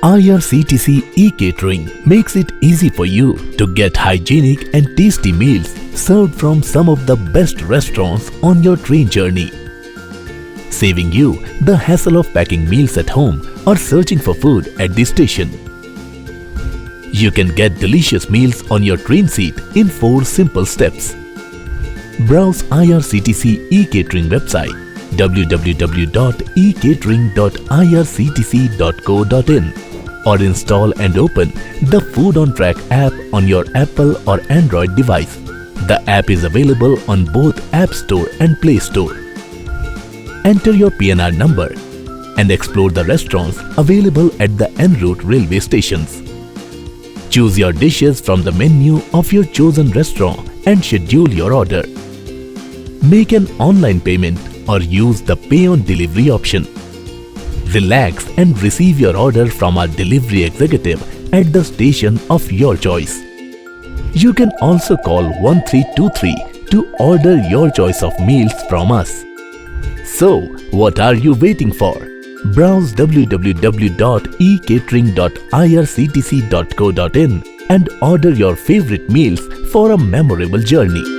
Irctc Ecatering makes it easy for you to get hygienic and tasty meals served from some of the best restaurants on your train journey, saving you the hassle of packing meals at home or searching for food at the station. You can get delicious meals on your train seat in 4 simple steps. Browse Irctc Ecatering website www.ecatering.irctc.co.in or install and open the Food on Track app on your Apple or Android device. The app is available on both App Store and Play Store. Enter your PNR number and explore the restaurants available at the en route railway stations. Choose your dishes from the menu of your chosen restaurant and schedule your order. Make an online payment or use the Pay on Delivery option. Relax and receive your order from our delivery executive at the station of your choice. You can also call 1323 to order your choice of meals from us. So, what are you waiting for? Browse www.ecatering.irctc.co.in and order your favorite meals for a memorable journey.